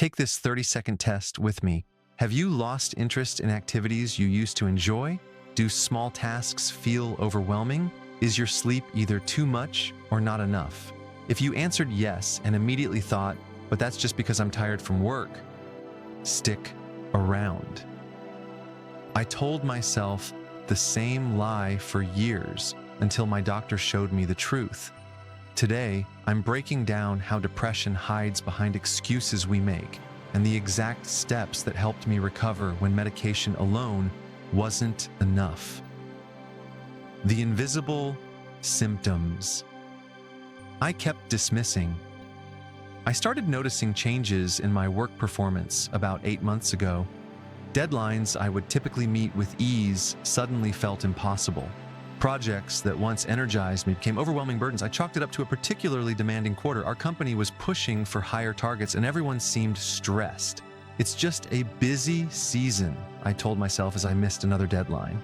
Take this 30-second test with me. Have you lost interest in activities you used to enjoy? Do small tasks feel overwhelming? Is your sleep either too much or not enough? If you answered yes and immediately thought, but that's just because I'm tired from work, stick around. I told myself the same lie for years until my doctor showed me the truth. Today, I'm breaking down how depression hides behind excuses we make and the exact steps that helped me recover when medication alone wasn't enough. The invisible symptoms I kept dismissing. I started noticing changes in my work performance about 8 months ago. Deadlines I would typically meet with ease suddenly felt impossible. Projects that once energized me became overwhelming burdens. I chalked it up to a particularly demanding quarter. Our company was pushing for higher targets and everyone seemed stressed. It's just a busy season, I told myself as I missed another deadline.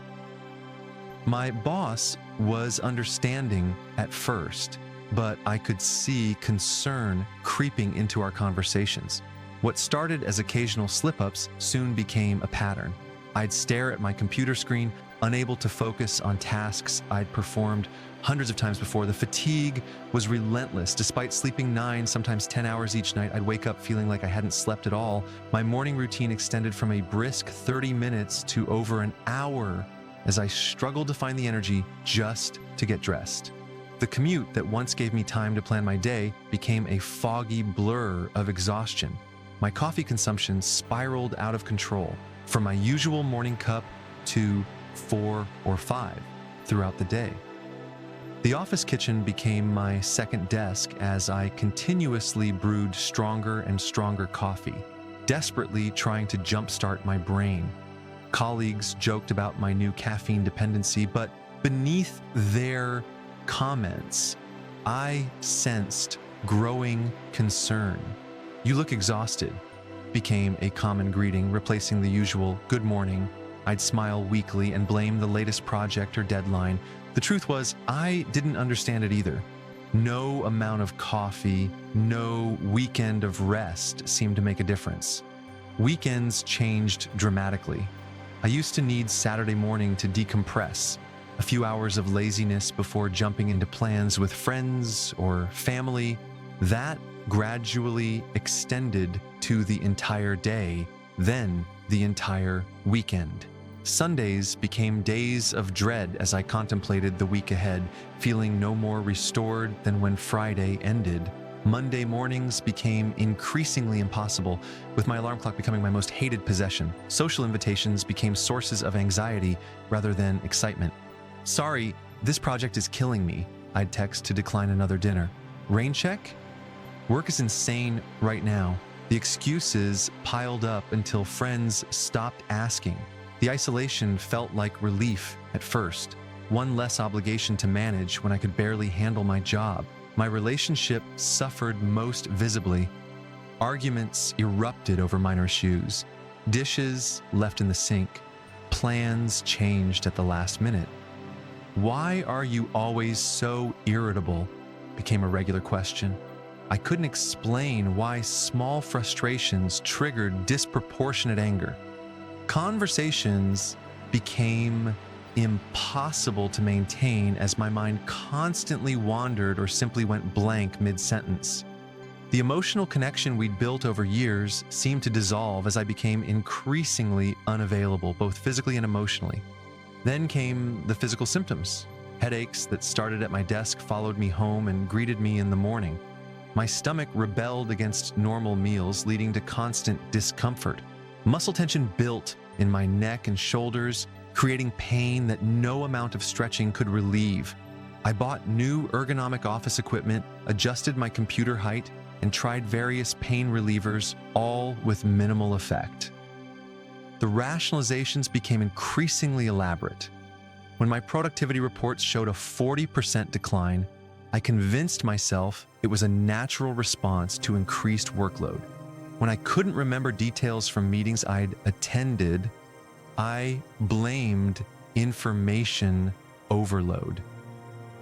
My boss was understanding at first, but I could see concern creeping into our conversations. What started as occasional slip-ups soon became a pattern. I'd stare at my computer screen, unable to focus on tasks I'd performed hundreds of times before. The fatigue was relentless. Despite sleeping 9, sometimes 10 hours each night, I'd wake up feeling like I hadn't slept at all. My morning routine extended from a brisk 30 minutes to over an hour as I struggled to find the energy just to get dressed. The commute that once gave me time to plan my day became a foggy blur of exhaustion. My coffee consumption spiraled out of control, from my usual morning cup to 4 or 5 throughout the day. The office kitchen became my second desk as I continuously brewed stronger and stronger coffee, desperately trying to jumpstart my brain. Colleagues joked about my new caffeine dependency, but beneath their comments, I sensed growing concern. "You look exhausted," became a common greeting, replacing the usual "good morning." I'd smile weakly and blame the latest project or deadline. The truth was, I didn't understand it either. No amount of coffee, no weekend of rest seemed to make a difference. Weekends changed dramatically. I used to need Saturday morning to decompress, a few hours of laziness before jumping into plans with friends or family. That gradually extended to the entire day, then the entire weekend. Sundays became days of dread as I contemplated the week ahead, feeling no more restored than when Friday ended. Monday mornings became increasingly impossible, with my alarm clock becoming my most hated possession. Social invitations became sources of anxiety rather than excitement. "Sorry, this project is killing me," I'd text to decline another dinner. "Rain check? Work is insane right now." The excuses piled up until friends stopped asking. The isolation felt like relief at first, one less obligation to manage when I could barely handle my job. My relationship suffered most visibly. Arguments erupted over minor issues. Dishes left in the sink. Plans changed at the last minute. "Why are you always so irritable?" became a regular question. I couldn't explain why small frustrations triggered disproportionate anger. Conversations became impossible to maintain as my mind constantly wandered or simply went blank mid-sentence. The emotional connection we'd built over years seemed to dissolve as I became increasingly unavailable, both physically and emotionally. Then came the physical symptoms. Headaches that started at my desk followed me home and greeted me in the morning. My stomach rebelled against normal meals, leading to constant discomfort. Muscle tension built in my neck and shoulders, creating pain that no amount of stretching could relieve. I bought new ergonomic office equipment, adjusted my computer height, and tried various pain relievers, all with minimal effect. The rationalizations became increasingly elaborate. When my productivity reports showed a 40% decline, I convinced myself it was a natural response to increased workload. When I couldn't remember details from meetings I'd attended, I blamed information overload.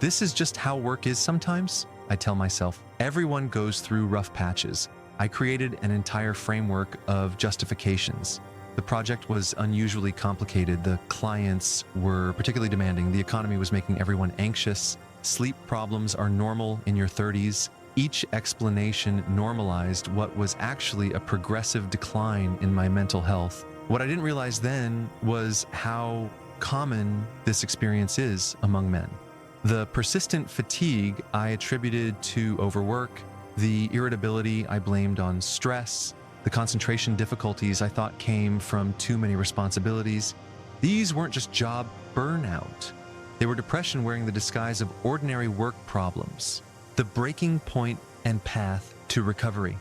"This is just how work is sometimes," I tell myself. "Everyone goes through rough patches. I created an entire framework of justifications. The project was unusually complicated. The clients were particularly demanding. The economy was making everyone anxious. Sleep problems are normal in your 30s. Each explanation normalized what was actually a progressive decline in my mental health. What I didn't realize then was how common this experience is among men. The persistent fatigue I attributed to overwork, the irritability I blamed on stress, the concentration difficulties I thought came from too many responsibilities. These weren't just job burnout. They were depression wearing the disguise of ordinary work problems. The breaking point and path to recovery.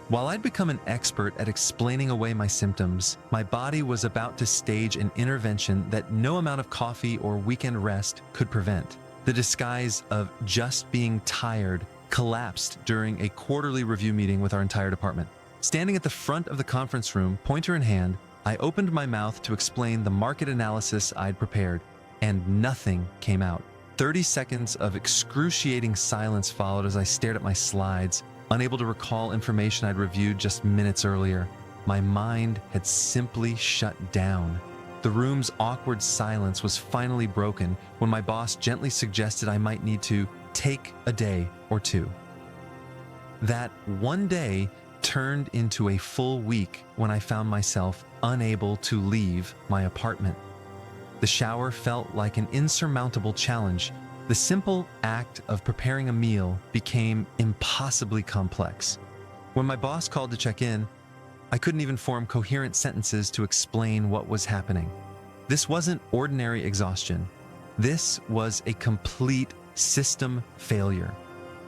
While I'd become an expert at explaining away my symptoms, my body was about to stage an intervention that no amount of coffee or weekend rest could prevent. The disguise of just being tired collapsed during a quarterly review meeting with our entire department. Standing at the front of the conference room, pointer in hand, I opened my mouth to explain the market analysis I'd prepared, and nothing came out. 30 seconds of excruciating silence followed as I stared at my slides, unable to recall information I'd reviewed just minutes earlier. My mind had simply shut down. The room's awkward silence was finally broken when my boss gently suggested I might need to take a day or two. That one day turned into a full week when I found myself unable to leave my apartment. The shower felt like an insurmountable challenge. The simple act of preparing a meal became impossibly complex. When my boss called to check in, I couldn't even form coherent sentences to explain what was happening. This wasn't ordinary exhaustion. This was a complete system failure.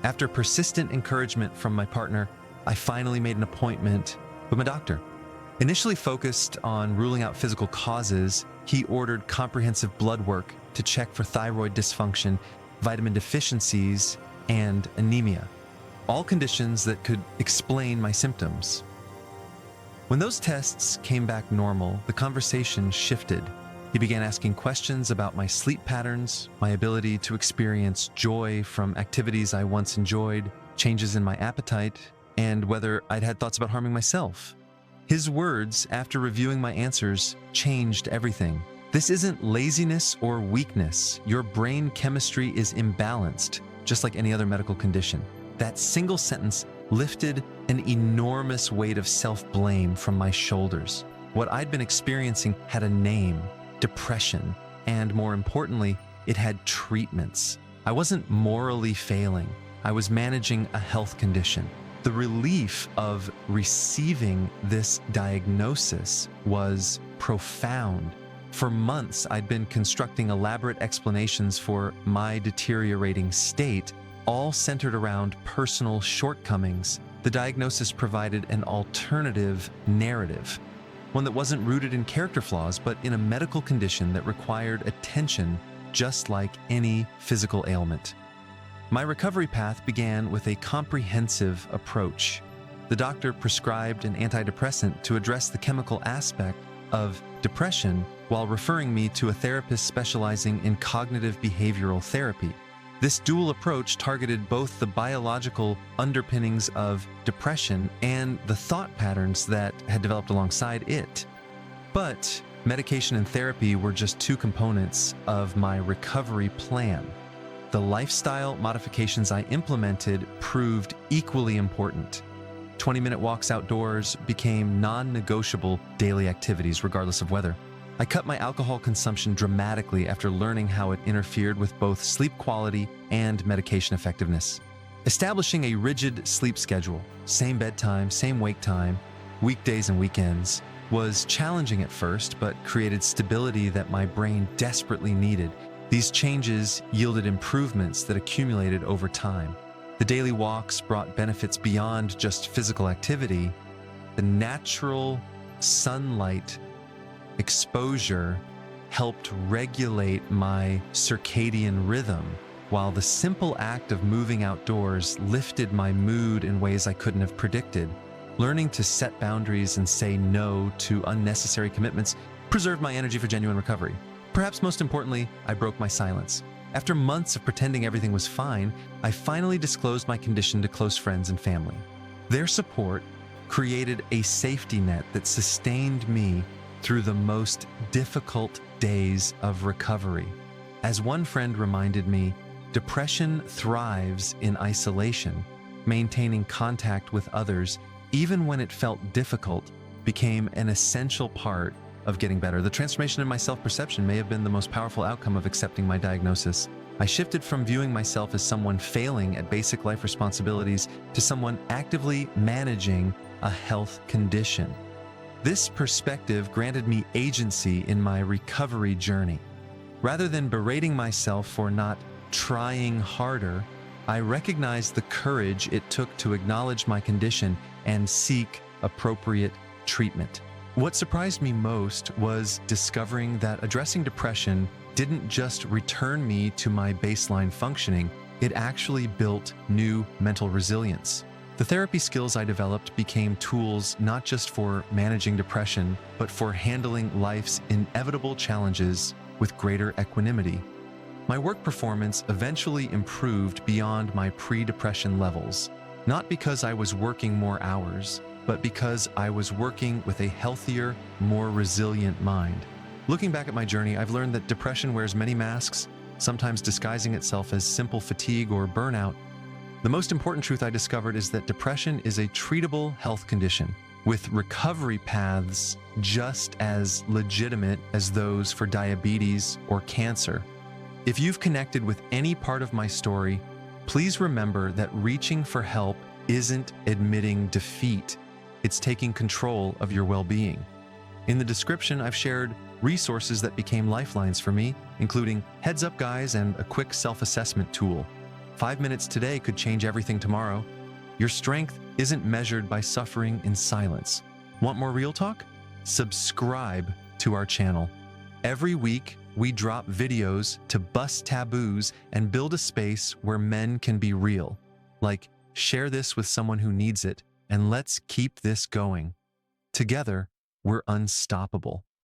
After persistent encouragement from my partner, I finally made an appointment with my doctor. Initially focused on ruling out physical causes, he ordered comprehensive blood work to check for thyroid dysfunction, vitamin deficiencies, and anemia, all conditions that could explain my symptoms. When those tests came back normal, the conversation shifted. He began asking questions about my sleep patterns, my ability to experience joy from activities I once enjoyed, changes in my appetite, and whether I'd had thoughts about harming myself. His words, after reviewing my answers, changed everything. This isn't laziness or weakness. Your brain chemistry is imbalanced, just like any other medical condition. That single sentence lifted an enormous weight of self-blame from my shoulders. What I'd been experiencing had a name: depression, and more importantly, it had treatments. I wasn't morally failing. I was managing a health condition. The relief of receiving this diagnosis was profound. For months, I'd been constructing elaborate explanations for my deteriorating state, all centered around personal shortcomings. The diagnosis provided an alternative narrative, one that wasn't rooted in character flaws, but in a medical condition that required attention, just like any physical ailment. My recovery path began with a comprehensive approach. The doctor prescribed an antidepressant to address the chemical aspect of depression while referring me to a therapist specializing in cognitive behavioral therapy. This dual approach targeted both the biological underpinnings of depression and the thought patterns that had developed alongside it. But medication and therapy were just two components of my recovery plan. The lifestyle modifications I implemented proved equally important. 20-minute walks outdoors became non-negotiable daily activities regardless of weather. I cut my alcohol consumption dramatically after learning how it interfered with both sleep quality and medication effectiveness. Establishing a rigid sleep schedule, same bedtime, same wake time, weekdays and weekends, was challenging at first, but created stability that my brain desperately needed. These changes yielded improvements that accumulated over time. The daily walks brought benefits beyond just physical activity. The natural sunlight exposure helped regulate my circadian rhythm, while the simple act of moving outdoors lifted my mood in ways I couldn't have predicted. Learning to set boundaries and say no to unnecessary commitments preserved my energy for genuine recovery. Perhaps most importantly, I broke my silence. After months of pretending everything was fine, I finally disclosed my condition to close friends and family. Their support created a safety net that sustained me through the most difficult days of recovery. As one friend reminded me, depression thrives in isolation. Maintaining contact with others, even when it felt difficult, became an essential part of getting better. The transformation in my self-perception may have been the most powerful outcome of accepting my diagnosis. I shifted from viewing myself as someone failing at basic life responsibilities to someone actively managing a health condition. This perspective granted me agency in my recovery journey. Rather than berating myself for not trying harder, I recognized the courage it took to acknowledge my condition and seek appropriate treatment. What surprised me most was discovering that addressing depression didn't just return me to my baseline functioning, it actually built new mental resilience. The therapy skills I developed became tools not just for managing depression, but for handling life's inevitable challenges with greater equanimity. My work performance eventually improved beyond my pre-depression levels, not because I was working more hours, but because I was working with a healthier, more resilient mind. Looking back at my journey, I've learned that depression wears many masks, sometimes disguising itself as simple fatigue or burnout. The most important truth I discovered is that depression is a treatable health condition, with recovery paths just as legitimate as those for diabetes or cancer. If you've connected with any part of my story, please remember that reaching for help isn't admitting defeat. It's taking control of your well-being. In the description, I've shared resources that became lifelines for me, including Heads Up Guys and a quick self-assessment tool. 5 minutes today could change everything tomorrow. Your strength isn't measured by suffering in silence. Want more real talk? Subscribe to our channel. Every week, we drop videos to bust taboos and build a space where men can be real. Like, share this with someone who needs it, and let's keep this going. Together, we're unstoppable.